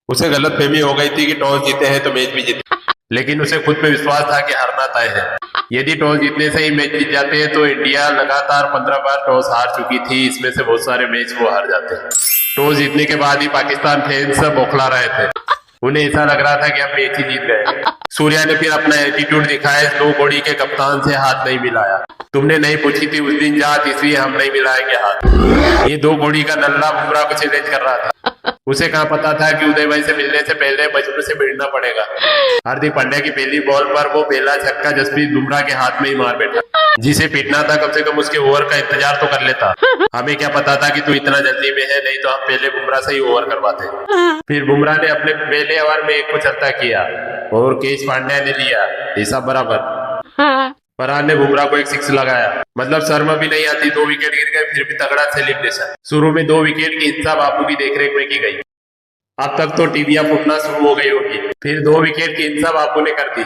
उसे गलतफहमी हो गई थी कि टॉस जीते हैं तो मैच भी जीते, लेकिन उसे खुद पे विश्वास था कि हारना तय है। यदि टॉस जीतने से ही मैच जीत जाते हैं तो इंडिया लगातार 15 बार टॉस हार चुकी थी, इसमें से बहुत सारे मैच वो हार जाते हैं। टॉस जीतने के बाद ही पाकिस्तान फैंस बौखला रहे थे, उन्हें ऐसा लग रहा था कि हम मैच ही जीत गए। सूर्या ने फिर अपना एटीट्यूड दिखाया, दो घोड़ी के कप्तान से हाथ नहीं मिलाया। तुमने नहीं पूछी थी उस दिन जात, इसलिए हम नहीं मिलाएंगे हाथ। ये दो घोड़ी का नल्ला बुमराह को चैलेंज कर रहा था। उसे कहाँ पता था कि उदय भाई से मिलने से पहले मजनू से मिलना पड़ेगा। हार्दिक पांड्या की पहली बॉल पर वो पहला छक्का जसप्रीत बुमराह के हाथ में ही मार बैठा। जिसे पीटना था कम से कम उसके ओवर का इंतजार तो कर लेता। हमें क्या पता था कि तू इतना जल्दी में है, नहीं तो हम पहले बुमराह से ही ओवर करवाते। फिर बुमराह ने अपने पहले ओवर में एक को छक्का किया और केश पांड्या ने लिया, हिसाब बराबर। फरहान ने बुमराह को एक सिक्स लगाया, मतलब शर्मा भी नहीं आती। 2 विकेट गिर गए, फिर भी तगड़ा सेलिब्रेशन। शुरू में 2 विकेट की हिंसा बापू की देखरेख में की गई। अब तक तो टीवियां फूटना शुरू हो गई होगी। फिर 2 विकेट की हिंसा बापू ने कर दी।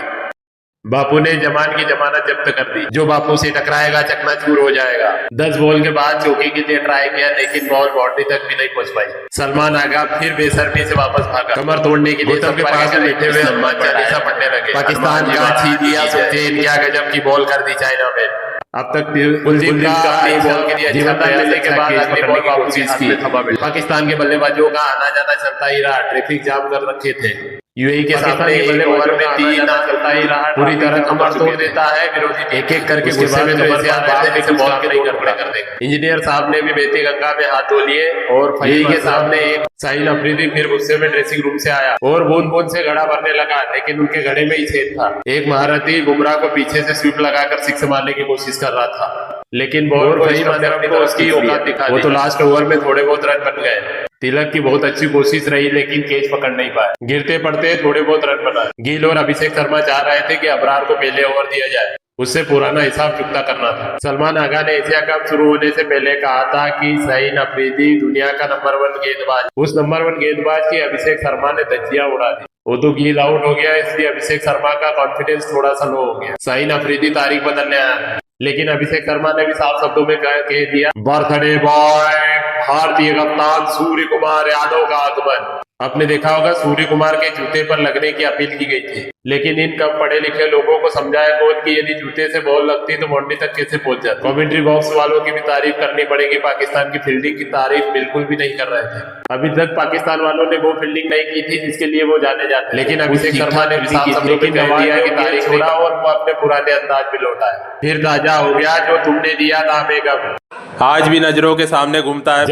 बापू ने जमान की जमानत जब्त कर दी। जो बापू से टकराएगा चकनाचूर हो जाएगा। 10 बॉल के बाद चौके के लिए ट्राई किया, लेकिन बॉल बाउंड्री तक भी नहीं पहुंच पाई। सलमान आगा फिर बेसरमी से वापस भागा। कमर तोड़ने के लिए सबके पास बैठे हुए हनुमान चालीसा पढ़ने लगे। पाकिस्तान का छीन लिया सुल्तान, क्या गजब की बॉल कर दी चाइना में। अब तक कुलदीप का अपनी बॉल के लिए अच्छा मिलने के बाद अगली बॉल वापस की। पाकिस्तान के बल्लेबाजों का आना जाना चलता ही रहा, ट्रैफिक जाम कर रखे थे। यूएई के सामने एक ओवर में 3 ना चलता ही रहा, पूरी तरह कमर तोड़ देता है विरोधी। एक एक करके गुस्से में तो बॉल के नहीं कर देगा। इंजीनियर साहब ने भी बेती गंगा में हाथ धो लिए और फही के सामने एक साहिल अफरीदी फिर गुस्से में ड्रेसिंग रूम से आया और बूंद बूंद से घड़ा भरने लगा, लेकिन उनके घड़े में ही छेद था। एक महारथी बुमराह को पीछे से स्वीप लगाकर सिक्स मारने की कोशिश कर रहा था, लेकिन बॉल को उसकी औकात दिखा दी। वो तो लास्ट ओवर में थोड़े बहुत रन बन गए। तिलक की बहुत अच्छी कोशिश रही, लेकिन कैच पकड़ नहीं पाए। गिरते पड़ते थोड़े बहुत रन बना। गिल और अभिषेक शर्मा चाह रहे थे कि अबरार को पहले ओवर दिया जाए, उससे पुराना हिसाब चुकता करना था। सलमान आगा ने एशिया कप शुरू होने से पहले कहा था कि शाहीन अफरीदी दुनिया का नंबर 1 गेंदबाज। उस नंबर 1 गेंदबाज की अभिषेक शर्मा ने धज्जियां उड़ा दी। वो तो गिल आउट हो गया, इसलिए अभिषेक शर्मा का कॉन्फिडेंस थोड़ा सा लो हो गया। शाहीन अफरीदी तारीख बदलने आया, लेकिन अभिषेक शर्मा ने भी साफ शब्दों में कह दिया, बर्थडे बॉय भारतीय कप्तान सूर्य कुमार यादव का आगमन। आपने देखा होगा सूर्य कुमार के जूते पर लगने की अपील की गई थी, लेकिन इन कम पढ़े लिखे लोगों को समझाया कौन कि यदि जूते से बॉल लगती तो बाउंड्री तक कैसे पहुंच जाती। कमेंट्री बॉक्स वालों की भी तारीफ करनी पड़ेगी, पाकिस्तान की फील्डिंग की तारीफ बिल्कुल भी नहीं कर रहे थे। अभी तक पाकिस्तान वालों ने वो फील्डिंग नहीं की थी जिसके लिए वो जाने जाते, लेकिन अभिषेक शर्मा ने साफ शब्दों में कह दिया कि तारीफ छोड़ा और वो अपने पुराने अंदाज में लौटा है। फिर ताजा हो गया जो तुमने दिया था हमें गम, आज भी नजरों के सामने घूमता है।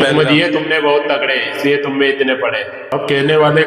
तुमने बहुत तगड़े, इसलिए तुम में इतने पड़े। अब कहने वाले